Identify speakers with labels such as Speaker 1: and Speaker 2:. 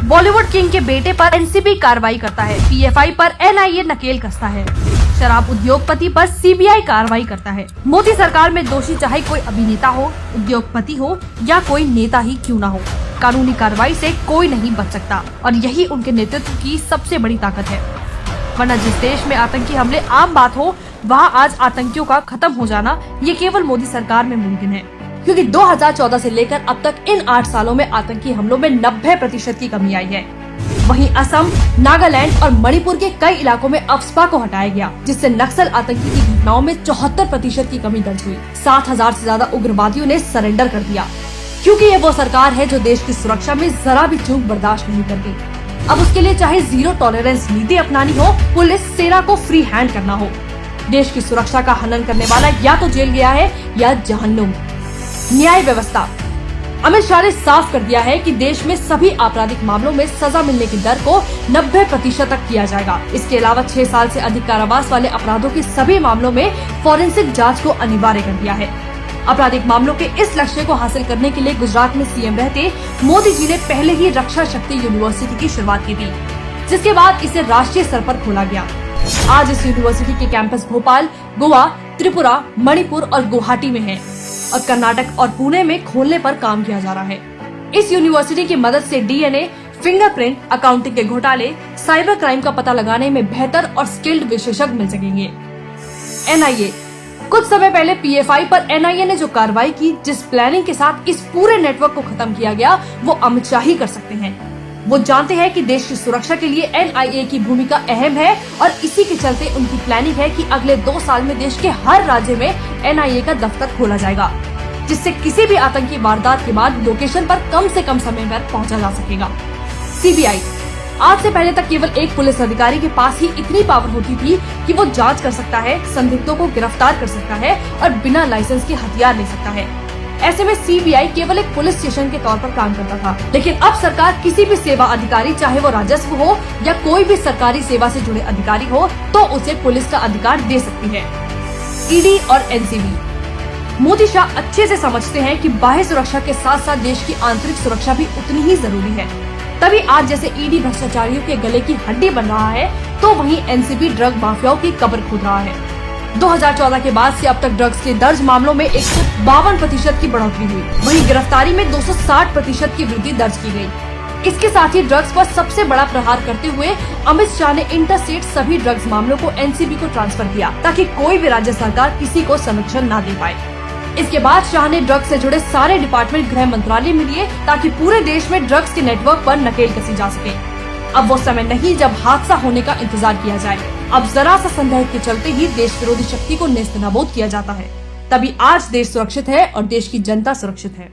Speaker 1: Bollywood king के बेटे पर एनसीबी कार्रवाई करता है। पीएफआई पर एनआईए नकेल कसता है। शराब उद्योगपति पर सीबीआई कार्रवाई करता है। मोदी सरकार में दोषी चाहे कोई अभिनेता हो, उद्योगपति हो या कोई नेता ही क्यों न हो, कानूनी कार्रवाई से कोई नहीं बच सकता और यही उनके नेतृत्व की सबसे बड़ी ताकत है। वरना जिस देश में आतंकी हमले आम बात हो, वहाँ आज आतंकियों का खत्म हो जाना ये केवल मोदी सरकार में मुमकिन है, क्योंकि 2014 से लेकर अब तक इन 8 सालों में आतंकी हमलों में 90% की कमी आई है। वहीं असम, नागालैंड और मणिपुर के कई इलाकों में अफस्पा को हटाया गया, जिससे नक्सल आतंकी की घटनाओं में 74% की कमी दर्ज हुई। 7,000 से ज्यादा उग्रवादियों ने सरेंडर कर दिया, क्योंकि ये वो सरकार है जो देश की सुरक्षा में जरा भी चूक बर्दाश्त नहीं करती। अब उसके लिए चाहे जीरो टॉलरेंस नीति अपनानी हो, पुलिस सेना को फ्री हैंड करना हो, देश की सुरक्षा का हनन करने वाला या तो जेल गया है या जहन्नुम। न्याय व्यवस्था। अमित शाह ने साफ कर दिया है कि देश में सभी आपराधिक मामलों में सजा मिलने की दर को 90% तक किया जाएगा। इसके अलावा 6 साल से अधिक कारावास वाले अपराधों के सभी मामलों में फॉरेंसिक जांच को अनिवार्य कर दिया है। आपराधिक मामलों के इस लक्ष्य को हासिल करने के लिए गुजरात में सीएम रहते मोदी जी ने पहले ही रक्षा शक्ति यूनिवर्सिटी की शुरुआत की थी, जिसके बाद इसे राष्ट्रीय स्तर पर खोला गया। आज इस यूनिवर्सिटी के कैंपस भोपाल, गोवा, त्रिपुरा, मणिपुर और गुवाहाटी में है और कर्नाटक और पुणे में खोलने पर काम किया जा रहा है। इस यूनिवर्सिटी की मदद से डीएनए, फिंगरप्रिंट, अकाउंटिंग के घोटाले, साइबर क्राइम का पता लगाने में बेहतर और स्किल्ड विशेषज्ञ मिल सकेंगे। एनआईए। कुछ समय पहले पीएफआई पर एनआईए ने जो कार्रवाई की, जिस प्लानिंग के साथ इस पूरे नेटवर्क को खत्म किया गया, वो अमित शाह ही कर सकते हैं। वो जानते हैं कि देश की सुरक्षा के लिए एनआईए की भूमिका अहम है और इसी के चलते उनकी प्लानिंग है कि अगले 2 साल में देश के हर राज्य में एनआईए का दफ्तर खोला जाएगा, जिससे किसी भी आतंकी वारदात के बाद लोकेशन पर कम से कम समय पर पहुंचा जा सकेगा। सीबीआई। आज से पहले तक केवल एक पुलिस अधिकारी के पास ही इतनी पावर होती थी कि वो जांच कर सकता है, संदिग्धों को गिरफ्तार कर सकता है और बिना लाइसेंस के हथियार ले सकता है। ऐसे में सीबीआई केवल एक पुलिस स्टेशन के तौर पर काम करता था, लेकिन अब सरकार किसी भी सेवा अधिकारी, चाहे वो राजस्व हो या कोई भी सरकारी सेवा से जुड़े अधिकारी हो, तो उसे पुलिस का अधिकार दे सकती है। ईडी और एनसीबी। मोदी शाह अच्छे से समझते हैं कि बाह्य सुरक्षा के साथ साथ देश की आंतरिक सुरक्षा भी उतनी ही जरूरी है। तभी आज जैसे ईडी भ्रष्टाचारियों के गले की हड्डी बन रहा है, तो वहीं एनसीबी ड्रग माफियाओं की कब्र खोद रहा है। 2014 के बाद से अब तक ड्रग्स के दर्ज मामलों में 152% की बढ़ोतरी हुई। वहीं गिरफ्तारी में 260% की वृद्धि दर्ज की गई। इसके साथ ही ड्रग्स पर सबसे बड़ा प्रहार करते हुए अमित शाह ने इंटरस्टेट सभी ड्रग्स मामलों को एनसीबी को ट्रांसफर किया, ताकि कोई भी राज्य सरकार किसी को संरक्षण न दे पाए। इसके बाद शाह ने ड्रग्स से जुड़े सारे डिपार्टमेंट गृह मंत्रालय में लिए, ताकि पूरे देश में ड्रग्स के नेटवर्क पर नकेल कसी जा सके। अब वो समय नहीं जब हादसा होने का इंतजार किया जाए। अब जरा सा संदेह के चलते ही देश विरोधी शक्ति को नेस्तनाबूद किया जाता है। तभी आज देश सुरक्षित है और देश की जनता सुरक्षित है।